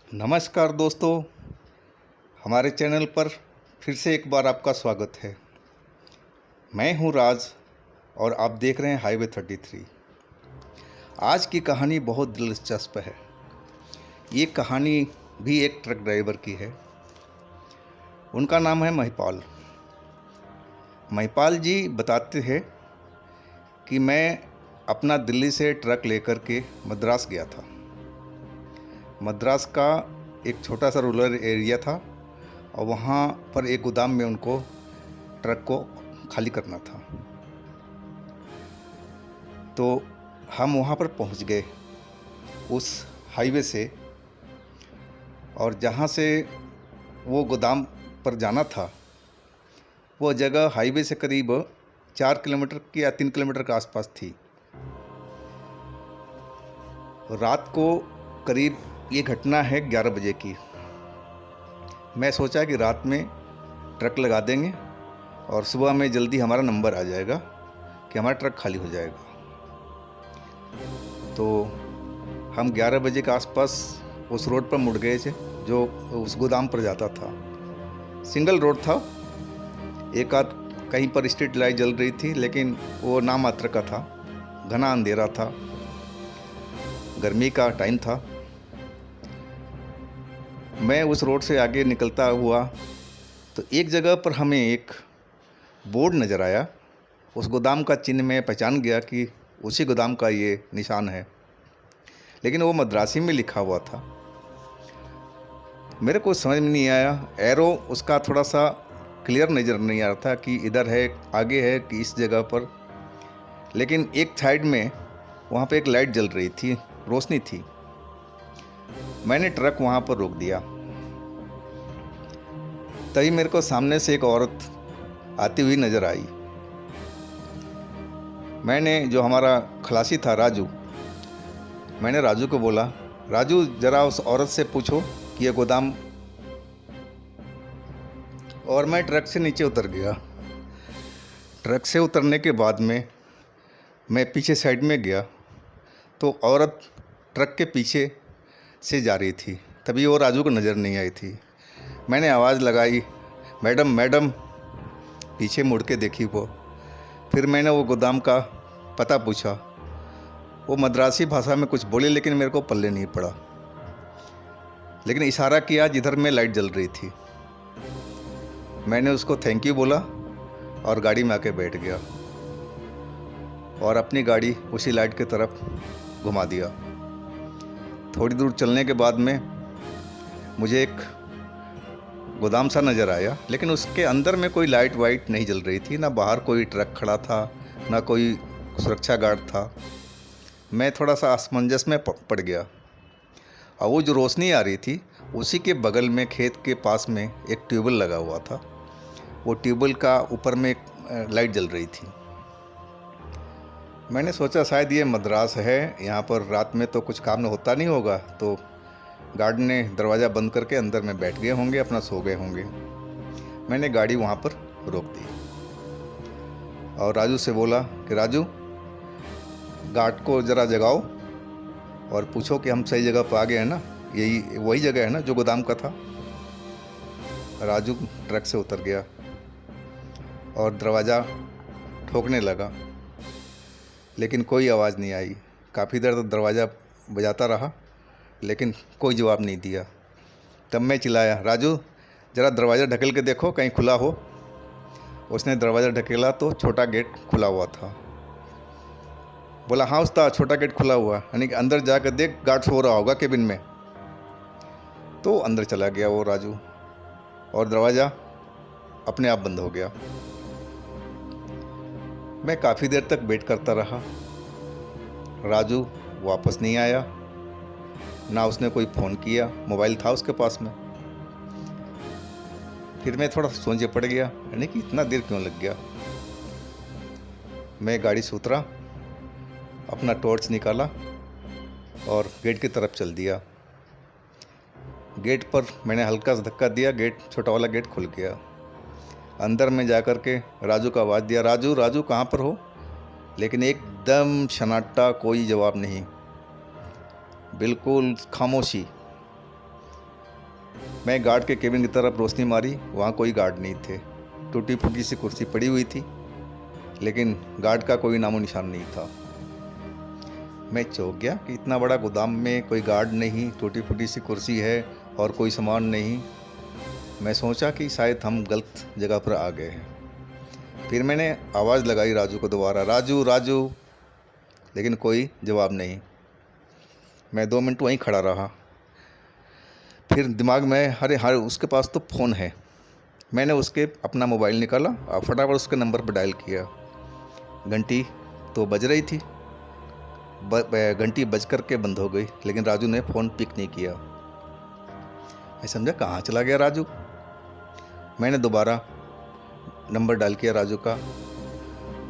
नमस्कार दोस्तों, हमारे चैनल पर फिर से एक बार आपका स्वागत है। मैं हूं राज और आप देख रहे हैं हाईवे 33। आज की कहानी बहुत दिलचस्प है। ये कहानी भी एक ट्रक ड्राइवर की है। उनका नाम है महिपाल। महिपाल जी बताते हैं कि मैं अपना दिल्ली से ट्रक लेकर के मद्रास गया था। मद्रास का एक छोटा सा रूरल एरिया था और वहाँ पर एक गोदाम में उनको ट्रक को खाली करना था। तो हम वहाँ पर पहुँच गए उस हाईवे से, और जहाँ से वो गोदाम पर जाना था वो जगह हाईवे से करीब 4 किलोमीटर की या 3 किलोमीटर के आसपास थी। रात को करीब ये घटना है 11 बजे की। मैं सोचा कि रात में ट्रक लगा देंगे और सुबह में जल्दी हमारा नंबर आ जाएगा कि हमारा ट्रक खाली हो जाएगा। तो हम 11 बजे के आसपास उस रोड पर मुड़ गए थे जो उस गोदाम पर जाता था। सिंगल रोड था, एक आध कहीं पर स्ट्रीट लाइट जल रही थी, लेकिन वो नामात्र का था। घना अंधेरा था, गर्मी का टाइम था। मैं उस रोड से आगे निकलता हुआ तो एक जगह पर हमें एक बोर्ड नज़र आया। उस गोदाम का चिन्ह मैं पहचान गया कि उसी गोदाम का ये निशान है, लेकिन वो मद्रासी में लिखा हुआ था। मेरे को समझ में नहीं आया, एरो उसका थोड़ा सा क्लियर नज़र नहीं आ रहा था कि इधर है, आगे है कि इस जगह पर। लेकिन एक साइड में वहाँ पे एक लाइट जल रही थी, रोशनी थी। मैंने ट्रक वहाँ पर रोक दिया। तभी मेरे को सामने से एक औरत आती हुई नज़र आई। मैंने, जो हमारा खलासी था राजू, मैंने राजू को बोला, राजू ज़रा उस औरत से पूछो कि ये गोदाम। और मैं ट्रक से नीचे उतर गया। ट्रक से उतरने के बाद में मैं पीछे साइड में गया तो औरत ट्रक के पीछे से जा रही थी। तभी वो राजू को नज़र नहीं आई थी। मैंने आवाज़ लगाई, मैडम मैडम। पीछे मुड़ के देखी वो। फिर मैंने वो गोदाम का पता पूछा। वो मद्रासी भाषा में कुछ बोली, लेकिन मेरे को पल्ले नहीं पड़ा। लेकिन इशारा किया जिधर में लाइट जल रही थी। मैंने उसको थैंक यू बोला और गाड़ी में आके बैठ गया और अपनी गाड़ी उसी लाइट की तरफ घुमा दिया। थोड़ी दूर चलने के बाद में मुझे एक गोदाम सा नज़र आया, लेकिन उसके अंदर में कोई लाइट वाइट नहीं जल रही थी। ना बाहर कोई ट्रक खड़ा था, ना कोई सुरक्षा गार्ड था। मैं थोड़ा सा असमंजस में पड़ गया। और वो जो रोशनी आ रही थी, उसी के बगल में खेत के पास में एक ट्यूबवेल लगा हुआ था। वो ट्यूबवेल का ऊपर में एक लाइट जल रही थी। मैंने सोचा शायद ये मद्रास है, यहाँ पर रात में तो कुछ काम होता नहीं होगा, तो गार्ड ने दरवाज़ा बंद करके अंदर में बैठ गए होंगे, अपना सो गए होंगे। मैंने गाड़ी वहाँ पर रोक दी और राजू से बोला कि राजू, गार्ड को ज़रा जगाओ और पूछो कि हम सही जगह पर आ गए हैं ना, यही वही जगह है ना जो गोदाम का था। राजू ट्रक से उतर गया और दरवाज़ा ठोकने लगा, लेकिन कोई आवाज़ नहीं आई। काफ़ी देर तक दरवाज़ा बजाता रहा, लेकिन कोई जवाब नहीं दिया। तब मैं चिल्लाया, राजू ज़रा दरवाज़ा ढकेल के देखो कहीं खुला हो। उसने दरवाज़ा ढकेला तो छोटा गेट खुला हुआ था। बोला, हाँ उस्ताद, छोटा गेट खुला हुआ, यानी कि अंदर जाकर देख, गार्ड सो रहा होगा केबिन में। तो अंदर चला गया वो राजू और दरवाज़ा अपने आप बंद हो गया। मैं काफ़ी देर तक वेट करता रहा। राजू वापस नहीं आया, ना उसने कोई फ़ोन किया, मोबाइल था उसके पास में। फिर मैं थोड़ा सोचे पड़ गया, यानी कि इतना देर क्यों लग गया। मैं गाड़ी से उतरा, अपना टॉर्च निकाला और गेट की तरफ चल दिया। गेट पर मैंने हल्का सा धक्का दिया, गेट, छोटा वाला गेट खुल गया। अंदर में जाकर के राजू को आवाज़ दिया, राजू राजू कहाँ पर हो? लेकिन एकदम सन्नाटा, कोई जवाब नहीं, बिल्कुल खामोशी। मैं गार्ड के केबिन की तरफ रोशनी मारी, वहाँ कोई गार्ड नहीं थे। टूटी फूटी सी कुर्सी पड़ी हुई थी, लेकिन गार्ड का कोई नामो निशान नहीं था। मैं चौंक गया कि इतना बड़ा गोदाम में कोई गार्ड नहीं, टूटी फूटी सी कुर्सी है और कोई सामान नहीं। मैं सोचा कि शायद हम गलत जगह पर आ गए हैं। फिर मैंने आवाज़ लगाई राजू को दोबारा, राजू राजू, लेकिन कोई जवाब नहीं। मैं 2 मिनट वहीं खड़ा रहा। फिर दिमाग में हर उसके पास तो फ़ोन है। मैंने उसके अपना मोबाइल निकाला और फटाफट उसके नंबर पर डायल किया। घंटी तो बज रही थी, घंटी बज कर के बंद हो गई, लेकिन राजू ने फ़ोन पिक नहीं किया। मैं समझा कहाँ चला गया राजू। मैंने दोबारा नंबर डायल किया राजू का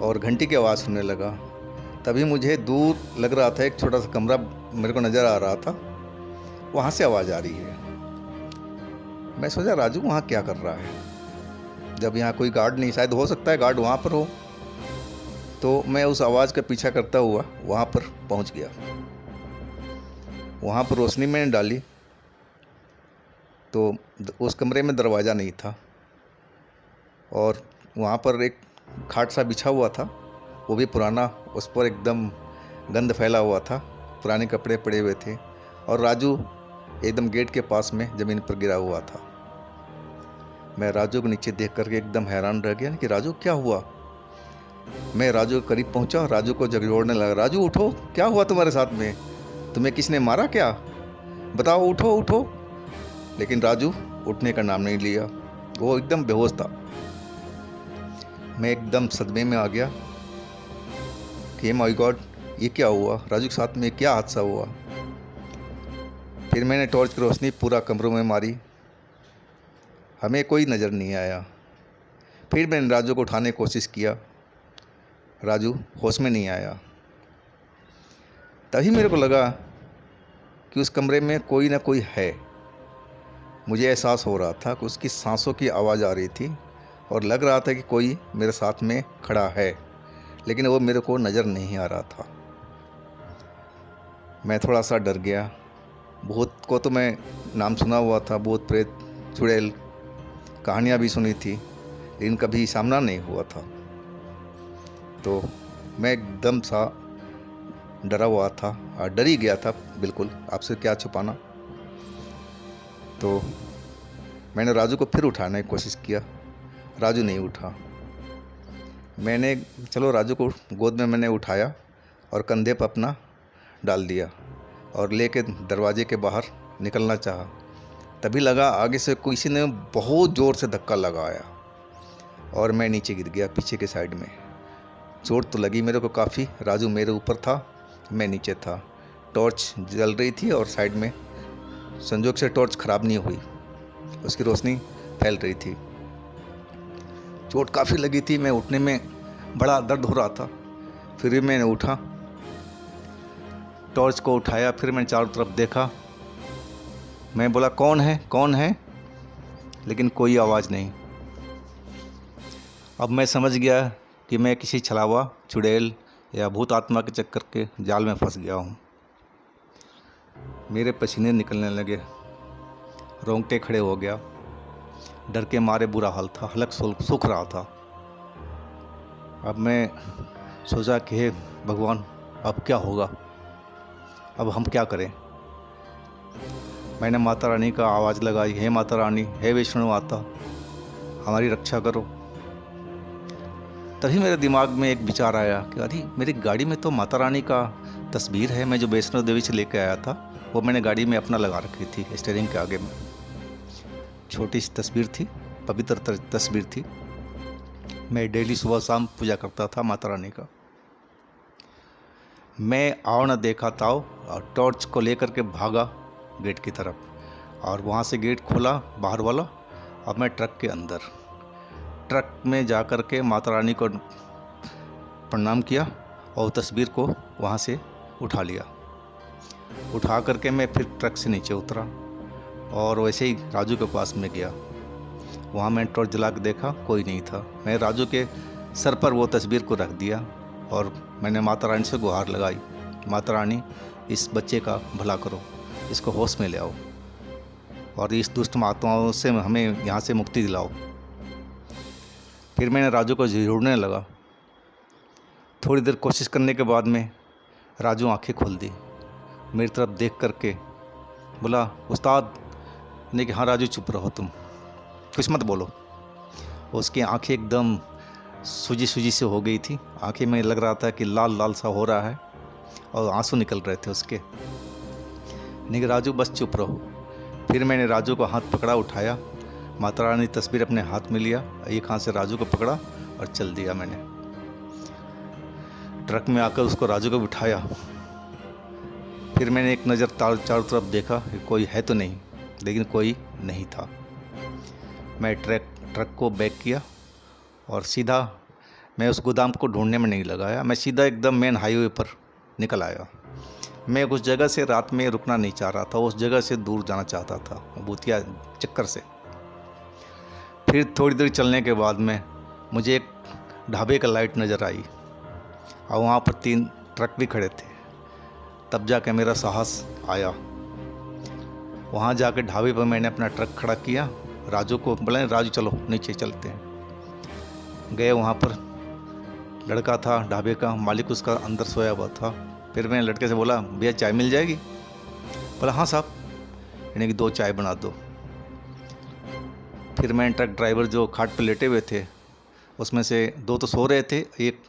और घंटी की आवाज़ सुनने लगा। तभी मुझे दूर लग रहा था, एक छोटा सा कमरा मेरे को नज़र आ रहा था, वहाँ से आवाज़ आ रही है। मैं सोचा राजू वहाँ क्या कर रहा है, जब यहाँ कोई गार्ड नहीं, शायद हो सकता है गार्ड वहाँ पर हो। तो मैं उस आवाज़ का पीछा करता हुआ वहाँ पर पहुँच गया। वहाँ पर रोशनी मैंने डाली तो उस कमरे में दरवाज़ा नहीं था और वहाँ पर एक खाट सा बिछा हुआ था, वो भी पुराना, उस पर एकदम गंद फैला हुआ था, पुराने कपड़े पड़े हुए थे और राजू एकदम गेट के पास में ज़मीन पर गिरा हुआ था। मैं राजू को नीचे देख करके एकदम हैरान रह गया कि राजू क्या हुआ। मैं राजू के करीब पहुंचा, राजू को झकझोरने लगा, राजू उठो, क्या हुआ तुम्हारे साथ में, तुम्हें किसने मारा क्या, बताओ, उठो उठो। लेकिन राजू उठने का नाम नहीं लिया, वो एकदम बेहोश था। मैं एकदम सदमे में आ गया कि माय गॉड, ये क्या हुआ, राजू के साथ में क्या हादसा हुआ। फिर मैंने टॉर्च की रोशनी पूरा कमरों में मारी, हमें कोई नज़र नहीं आया। फिर मैंने राजू को उठाने की कोशिश किया, राजू होश में नहीं आया। तभी मेरे को लगा कि उस कमरे में कोई ना कोई है। मुझे एहसास हो रहा था कि उसकी सांसों की आवाज़ आ रही थी और लग रहा था कि कोई मेरे साथ में खड़ा है, लेकिन वो मेरे को नज़र नहीं आ रहा था। मैं थोड़ा सा डर गया। भूत को तो मैं नाम सुना हुआ था, भूत प्रेत चुड़ैल कहानियाँ भी सुनी थी, लेकिन कभी सामना नहीं हुआ था। तो मैं एकदम सा डरा हुआ था और डर ही गया था बिल्कुल, आपसे क्या छुपाना। तो मैंने राजू को फिर उठाने की कोशिश किया, राजू नहीं उठा। मैंने चलो राजू को गोद में मैंने उठाया और कंधे पर अपना डाल दिया और लेके दरवाजे के बाहर निकलना चाहा। तभी लगा आगे से किसी ने बहुत ज़ोर से धक्का लगाया और मैं नीचे गिर गया पीछे के साइड में। चोट तो लगी मेरे को काफ़ी, राजू मेरे ऊपर था, मैं नीचे था। टॉर्च जल रही थी और साइड में संजोग से टॉर्च ख़राब नहीं हुई, उसकी रोशनी फैल रही थी। चोट काफ़ी लगी थी, मैं उठने में बड़ा दर्द हो रहा था। फिर भी मैंने उठा, टॉर्च को उठाया, फिर मैंने चारों तरफ देखा। मैं बोला कौन है कौन है, लेकिन कोई आवाज़ नहीं। अब मैं समझ गया कि मैं किसी छलावा, चुड़ैल या भूत आत्मा के चक्कर के जाल में फंस गया हूँ। मेरे पसीने निकलने लगे, रोंगटे खड़े हो गया, डर के मारे बुरा हाल था, हलक सूख रहा था। अब मैं सोचा कि हे भगवान, अब क्या होगा, अब हम क्या करें। मैंने माता रानी का आवाज़ लगाई, हे माता रानी, हे विष्णु माता, हमारी रक्षा करो। तभी मेरे दिमाग में एक विचार आया कि अरे मेरी गाड़ी में तो माता रानी का तस्वीर है, मैं जो वैष्णो देवी से लेकर आया था, वो मैंने गाड़ी में अपना लगा रखी थी स्टीयरिंग के आगे में। छोटी सी तस्वीर थी, पवित्र तस्वीर थी। मैं डेली सुबह शाम पूजा करता था माता रानी का। मैं आओ न देखा ताओ और टॉर्च को लेकर के भागा गेट की तरफ और वहाँ से गेट खोला बाहर वाला और मैं ट्रक के अंदर। ट्रक में जा कर के माता रानी को प्रणाम किया और तस्वीर को वहाँ से उठा लिया। उठा करके मैं फिर ट्रक से नीचे उतरा और वैसे ही राजू के पास में गया। वहाँ मैंने टॉर्च जला के देखा, कोई नहीं था। मैं राजू के सर पर वो तस्वीर को रख दिया और मैंने माता रानी से गुहार लगाई, माता रानी इस बच्चे का भला करो, इसको होश में ले आओ। और इस दुष्ट आत्माओं से हमें यहाँ से मुक्ति दिलाओ। फिर मैंने राजू को झिड़कने लगा। थोड़ी देर कोशिश करने के बाद में राजू आंखें खोल दी, मेरी तरफ देख करके बोला, उस्ताद ने कि हाँ राजू चुप रहो, तुम कुछ मत बोलो। उसकी आंखें एकदम सूजी से हो गई थी, आंखें में लग रहा था कि लाल लाल सा हो रहा है और आंसू निकल रहे थे उसके। नहीं कि राजू बस चुप रहो। फिर मैंने राजू को हाथ पकड़ा, उठाया, माता रानी तस्वीर अपने हाथ में लिया, एक हाथ से राजू को पकड़ा और चल दिया। मैंने ट्रक में आकर उसको राजू को बिठाया। फिर मैंने एक नज़र चारों तरफ देखा कि कोई है तो नहीं, लेकिन कोई नहीं था। मैं ट्रक को बैक किया और सीधा मैं उस गोदाम को ढूंढने में नहीं लगाया, मैं सीधा एकदम मेन हाईवे पर निकल आया। मैं उस जगह से रात में रुकना नहीं चाह रहा था, उस जगह से दूर जाना चाहता था भूतिया चक्कर से। फिर थोड़ी देर चलने के बाद में मुझे एक ढाबे का लाइट नज़र आई और वहाँ पर 3 ट्रक भी खड़े थे। तब जाके मेरा साहस आया। वहाँ जाके ढाबे पर मैंने अपना ट्रक खड़ा किया, राजू को बोला, राजू चलो नीचे चलते हैं। गए, वहाँ पर लड़का था ढाबे का मालिक, उसका अंदर सोया हुआ था। फिर मैंने लड़के से बोला, भैया चाय मिल जाएगी? बोला हाँ साहब, यानी कि 2 चाय बना दो। फिर मैंने ट्रक ड्राइवर जो खाट पर लेटे हुए थे उसमें से 2 तो सो रहे थे, एक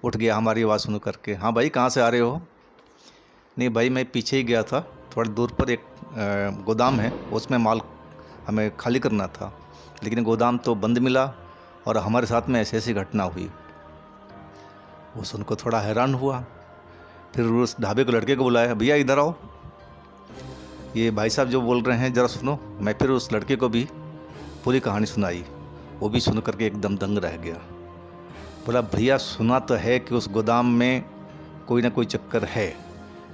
उठ गया हमारी आवाज़ सुन करके, हाँ भाई कहाँ से आ रहे हो? नहीं भाई मैं पीछे ही गया था, थोड़ी दूर पर एक गोदाम है, उसमें माल हमें खाली करना था, लेकिन गोदाम तो बंद मिला और हमारे साथ में ऐसी ऐसी घटना हुई। वो सुनकर थोड़ा हैरान हुआ। फिर उस ढाबे के लड़के को बुलाया, भैया इधर आओ, ये भाई साहब जो बोल रहे हैं ज़रा सुनो। मैं फिर उस लड़के को भी पूरी कहानी सुनाई। वो भी सुन करके एकदम दंग रह गया। बोला, भैया सुना तो है कि उस गोदाम में कोई ना कोई चक्कर है।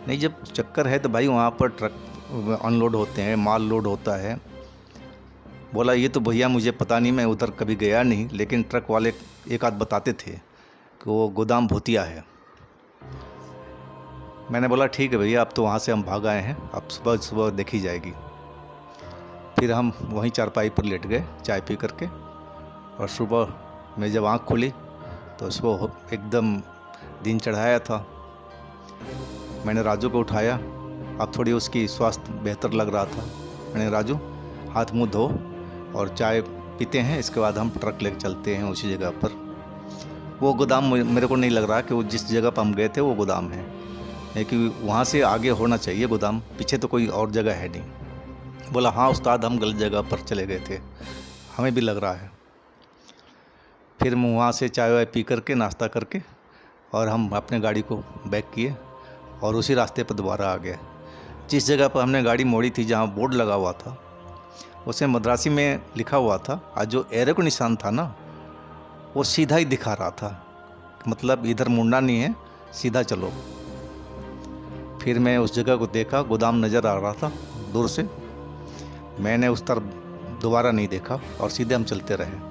नहीं, जब चक्कर है तो भाई वहाँ पर ट्रक अनलोड होते हैं, माल लोड होता है। बोला, ये तो भैया मुझे पता नहीं, मैं उधर कभी गया नहीं, लेकिन ट्रक वाले एक आध बताते थे कि वो गोदाम भूतिया है। मैंने बोला ठीक है भैया, अब तो वहाँ से हम भाग आए हैं, अब सुबह सुबह देखी जाएगी। फिर हम वहीं चारपाई पर लेट गए चाय पी करके, और सुबह मैं जब आँख खुली तो सुबह एकदम दिन चढ़ाया था। मैंने राजू को उठाया, अब थोड़ी उसकी स्वास्थ्य बेहतर लग रहा था। मैंने, राजू हाथ मुँह धो और चाय पीते हैं, इसके बाद हम ट्रक लेकर चलते हैं उसी जगह पर। वो गोदाम मेरे को नहीं लग रहा कि वो जिस जगह पर हम गए थे वो गोदाम है, क्योंकि वहाँ से आगे होना चाहिए गोदाम, पीछे तो कोई और जगह है नहीं। बोला, हाँ उस्ताद हम गलत जगह पर चले गए थे, हमें भी लग रहा है। फिर मैं वहाँ से चाय वाय पी करके नाश्ता करके और हम अपने गाड़ी को बैक किए और उसी रास्ते पर दोबारा आ गए। जिस जगह पर हमने गाड़ी मोड़ी थी, जहाँ बोर्ड लगा हुआ था, उसे मद्रासी में लिखा हुआ था, आज जो एरो का निशान था ना, वो सीधा ही दिखा रहा था, मतलब इधर मुड़ना नहीं है, सीधा चलो। फिर मैं उस जगह को देखा, गोदाम नज़र आ रहा था दूर से। मैंने उस तरफ दोबारा नहीं देखा और सीधे हम चलते रहे।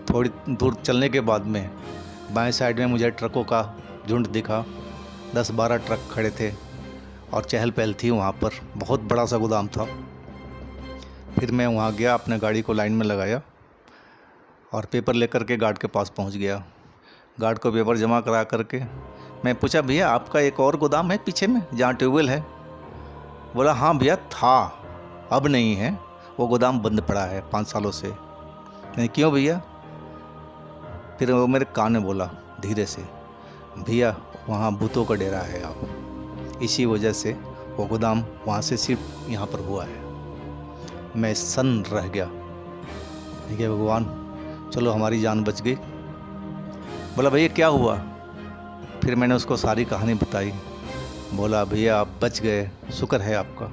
थोड़ी दूर चलने के बाद में बाएं साइड में मुझे ट्रकों का झुंड दिखा। 10-12 ट्रक खड़े थे और चहल पहल थी वहाँ पर, बहुत बड़ा सा गोदाम था। फिर मैं वहाँ गया, अपने गाड़ी को लाइन में लगाया और पेपर लेकर के गार्ड के पास पहुँच गया। गार्ड को पेपर जमा करा करके मैं पूछा, भैया आपका एक और गोदाम है पीछे में जहाँ ट्यूबवेल है? बोला, हाँ भैया था, अब नहीं है, वो गोदाम बंद पड़ा है 5 सालों से। नहीं, क्यों भैया? फिर वो मेरे कान में बोला धीरे से, भैया वहाँ भूतों का डेरा है, आप इसी वजह से वो गोदाम वहाँ से सिर्फ यहाँ पर हुआ है। मैं सन्न रह गया। ठीक है भगवान, चलो हमारी जान बच गई। बोला, भैया क्या हुआ? फिर मैंने उसको सारी कहानी बताई। बोला, भैया आप बच गए, शुक्र है आपका।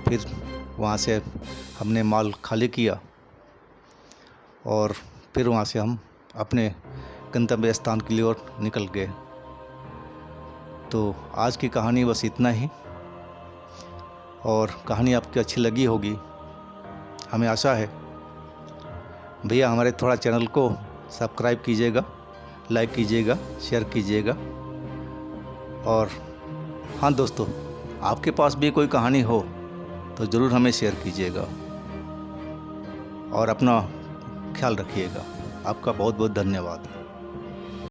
फिर वहाँ से हमने माल खाली किया और फिर वहाँ से हम अपने गंतव्य स्थान के लिए और निकल गए। तो आज की कहानी बस इतना ही, और कहानी आपकी अच्छी लगी होगी, हमें आशा है। भैया हमारे थोड़ा चैनल को सब्सक्राइब कीजिएगा, लाइक कीजिएगा, शेयर कीजिएगा। और हाँ दोस्तों, आपके पास भी कोई कहानी हो तो ज़रूर हमें शेयर कीजिएगा और अपना ख्याल रखिएगा। आपका बहुत बहुत धन्यवाद।